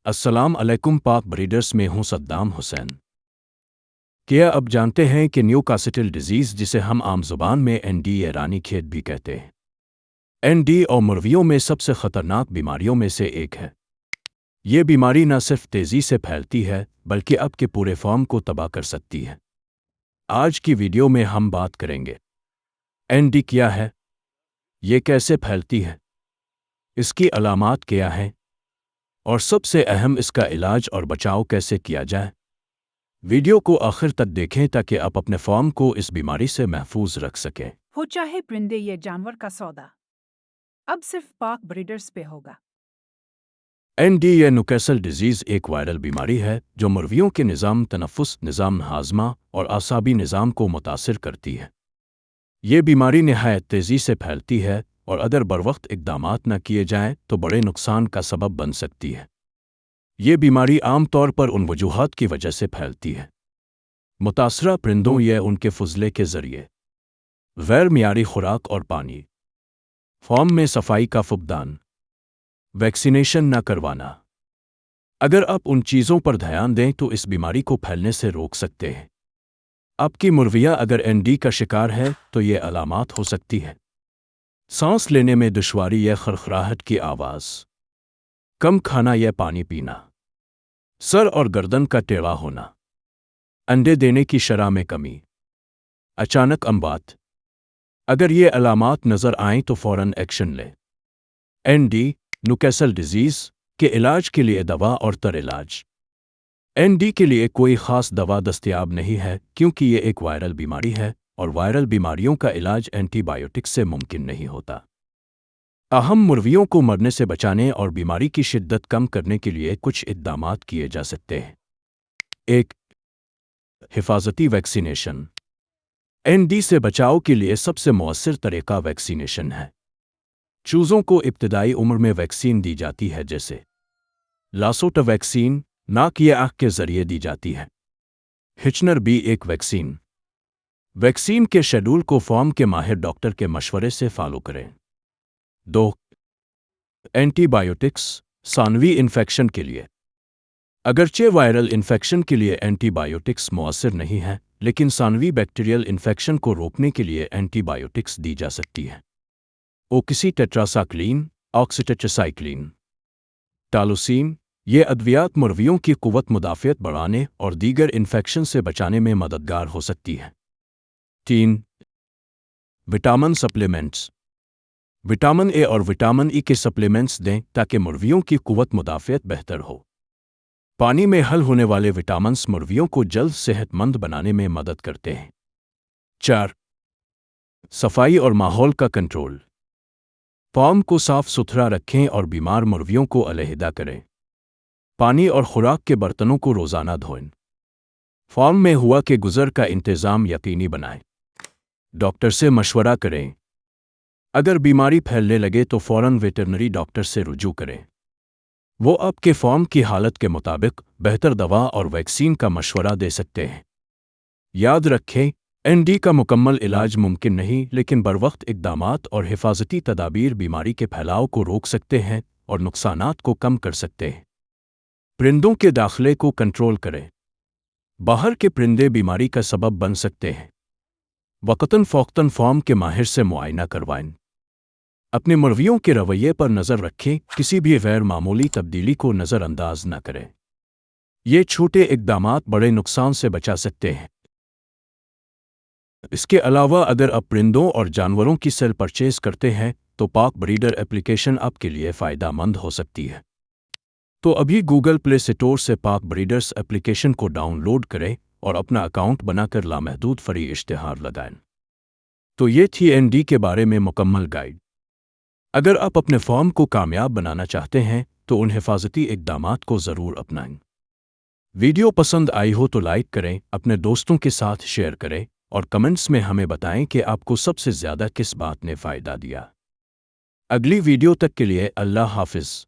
السلام علیکم پاک بریڈرز میں ہوں صدام حسین۔ کیا اب جانتے ہیں کہ نیو کاسٹل ڈیزیز جسے ہم عام زبان میں ND یا رانی کھیت بھی کہتے ہیں ND اور مرویوں میں سب سے خطرناک بیماریوں میں سے ایک ہے۔ یہ بیماری نہ صرف تیزی سے پھیلتی ہے بلکہ اب کے پورے فارم کو تباہ کر سکتی ہے۔ آج کی ویڈیو میں ہم بات کریں گے ND کیا ہے، یہ کیسے پھیلتی ہے، اس کی علامات کیا ہیں، اور سب سے اہم اس کا علاج اور بچاؤ کیسے کیا جائے۔ ویڈیو کو آخر تک دیکھیں تاکہ آپ اپنے فارم کو اس بیماری سے محفوظ رکھ سکیں۔ ہو چاہے پرندے یا جانور کا سودا، اب صرف پاک بریڈرز پہ ہوگا۔ ND یا نیوکاسل ڈیزیز ایک وائرل بیماری ہے جو مرویوں کے نظام تنفس، نظام ہاضمہ اور اعصابی نظام کو متاثر کرتی ہے۔ یہ بیماری نہایت تیزی سے پھیلتی ہے اور اگر بروقت اقدامات نہ کیے جائیں تو بڑے نقصان کا سبب بن سکتی ہے۔ یہ بیماری عام طور پر ان وجوہات کی وجہ سے پھیلتی ہے: متاثرہ پرندوں یا ان کے فضلے کے ذریعے، غیر معیاری خوراک اور پانی، فارم میں صفائی کا فقدان، ویکسینیشن نہ کروانا۔ اگر آپ ان چیزوں پر دھیان دیں تو اس بیماری کو پھیلنے سے روک سکتے ہیں۔ آپ کی مرویہ اگر ND کا شکار ہے تو یہ علامات ہو سکتی ہے: سانس لینے میں دشواری یا خرخراہٹ کی آواز، کم کھانا یا پانی پینا، سر اور گردن کا ٹیڑھا ہونا، انڈے دینے کی شرح میں کمی، اچانک اموات۔ اگر یہ علامات نظر آئیں تو فوراً ایکشن لیں۔ ND نیوکاسل ڈیزیز کے علاج کے لیے دوا اور علاج۔ ND کے لیے کوئی خاص دوا دستیاب نہیں ہے کیونکہ یہ ایک وائرل بیماری ہے اور وائرل بیماریوں کا علاج اینٹی بائیوٹک سے ممکن نہیں ہوتا۔ اہم مرویوں کو مرنے سے بچانے اور بیماری کی شدت کم کرنے کے لیے کچھ اقدامات کیے جا سکتے ہیں۔ 1. حفاظتی ویکسینیشن۔ ND سے بچاؤ کے لیے سب سے مؤثر طریقہ ویکسینیشن ہے۔ چوزوں کو ابتدائی عمر میں ویکسین دی جاتی ہے جیسے لاسوٹا ویکسین ناک یا آنکھ کے ذریعے دی جاتی ہے۔ ہچنر B ایک ویکسین۔ ویکسین کے شیڈول کو فارم کے ماہر ڈاکٹر کے مشورے سے فالو کریں۔ 2. اینٹی بائیوٹکس ثانوی انفیکشن کے لیے۔ اگرچہ وائرل انفیکشن کے لیے اینٹی بائیوٹکس مؤثر نہیں ہیں لیکن ثانوی بیکٹیریل انفیکشن کو روکنے کے لیے اینٹی بائیوٹکس دی جا سکتی ہے۔ اوکسی ٹیٹراسائکلین، آکسیٹیٹراسائکلین، ٹالوسین، یہ ادویات مرویوں کی قوت مدافعت بڑھانے اور دیگر انفیکشن سے بچانے میں مددگار ہو سکتی ہے۔ 3. Vitamin supplements. وٹامن A اور وٹامن E کے سپلیمنٹس دیں تاکہ مرویوں کی قوت مدافعت بہتر ہو۔ پانی میں حل ہونے والے وٹامنس مرویوں کو جلد صحت مند بنانے میں مدد کرتے ہیں۔ 4. صفائی اور ماحول کا کنٹرول۔ فارم کو صاف ستھرا رکھیں اور بیمار مرویوں کو علیحدہ کریں۔ پانی اور خوراک کے برتنوں کو روزانہ دھوئیں۔ فارم میں ہوا کے گزر کا انتظام یقینی بنائیں۔ ڈاکٹر سے مشورہ کریں۔ اگر بیماری پھیلنے لگے تو فوراً ویٹرنری ڈاکٹر سے رجوع کریں۔ وہ آپ کے فارم کی حالت کے مطابق بہتر دوا اور ویکسین کا مشورہ دے سکتے ہیں۔ یاد رکھیں، ND کا مکمل علاج ممکن نہیں لیکن بروقت اقدامات اور حفاظتی تدابیر بیماری کے پھیلاؤ کو روک سکتے ہیں اور نقصانات کو کم کر سکتے ہیں۔ پرندوں کے داخلے کو کنٹرول کریں۔ باہر کے پرندے بیماری کا سبب بن سکتے ہیں۔ وقتاً فوقتاً فارم کے ماہر سے معائنہ کروائیں۔ اپنے مرویوں کے رویے پر نظر رکھیں، کسی بھی غیر معمولی تبدیلی کو نظر انداز نہ کریں۔ یہ چھوٹے اقدامات بڑے نقصان سے بچا سکتے ہیں۔ اس کے علاوہ اگر آپ پرندوں اور جانوروں کی سیل پرچیز کرتے ہیں تو پاک بریڈر ایپلیکیشن آپ کے لیے فائدہ مند ہو سکتی ہے۔ تو ابھی گوگل پلے اسٹور سے پاک بریڈرز ایپلیکیشن کو ڈاؤن لوڈ کریں اور اپنا اکاؤنٹ بنا کر لامحدود فری اشتہار لگائیں۔ تو یہ تھی ND کے بارے میں مکمل گائیڈ۔ اگر آپ اپنے فارم کو کامیاب بنانا چاہتے ہیں تو ان حفاظتی اقدامات کو ضرور اپنائیں۔ ویڈیو پسند آئی ہو تو لائک کریں، اپنے دوستوں کے ساتھ شیئر کریں اور کمنٹس میں ہمیں بتائیں کہ آپ کو سب سے زیادہ کس بات نے فائدہ دیا۔ اگلی ویڈیو تک کے لیے اللہ حافظ۔